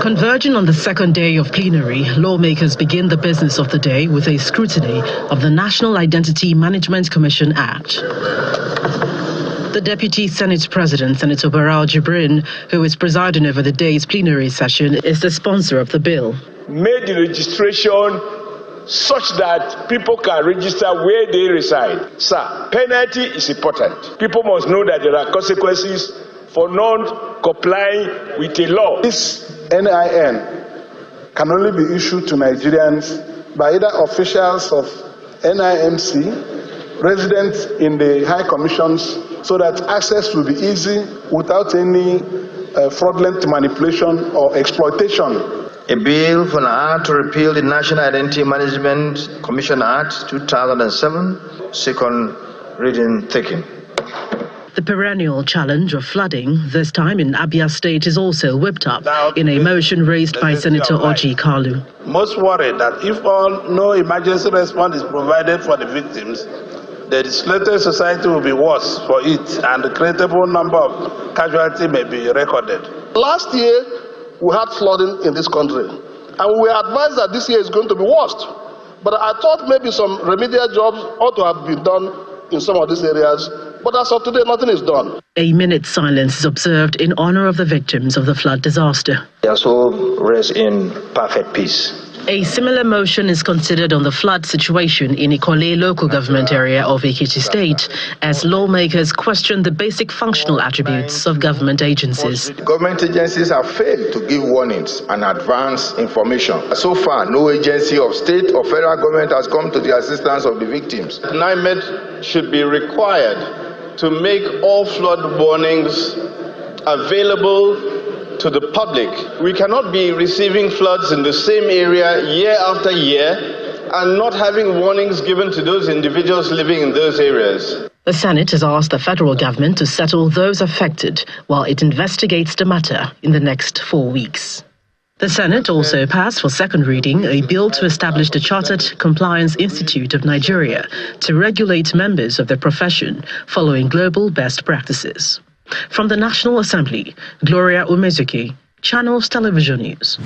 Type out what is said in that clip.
Converging on the second day of plenary, lawmakers begin the business of the day with a scrutiny of the National Identity Management Commission Act. The Deputy Senate President, Senator Barau Jibrin, who is presiding over the day's plenary session, is the sponsor of the bill. Made the registration such that people can register where they reside. Sir, penalty is important. People must know that there are consequences for not complying with a law. This NIN can only be issued to Nigerians by either officials of NIMC, residents in the high commissions, so that access will be easy without any fraudulent manipulation or exploitation. A bill for an act to repeal the National Identity Management Commission Act 2007, second reading taken. The perennial challenge of flooding, this time in Abia State, is also whipped up in a motion raised by Senator Orji Kalu. Most worried that if no emergency response is provided for the victims, the desolated society will be worse for it, and the credible number of casualties may be recorded. Last year, we had flooding in this country, and we were advised that this year is going to be worse. But I thought maybe some remedial jobs ought to have been done in some of these areas. But as of today, nothing is done. A minute's silence is observed in honor of the victims of the flood disaster. Their soul rests in perfect peace. A similar motion is considered on the flood situation in Ikole local government area of Ekiti State as lawmakers question the basic functional attributes of government agencies. Government agencies have failed to give warnings and advance information. So far, no agency of state or federal government has come to the assistance of the victims. NIMC should be required to make all flood warnings available to the public. We cannot be receiving floods in the same area year after year and not having warnings given to those individuals living in those areas. The Senate has asked the federal government to settle those affected while it investigates the matter in the next 4 weeks. The Senate also passed for second reading a bill to establish the Chartered Compliance Institute of Nigeria to regulate members of the profession following global best practices. From the National Assembly, Gloria Umezuki, Channels Television News.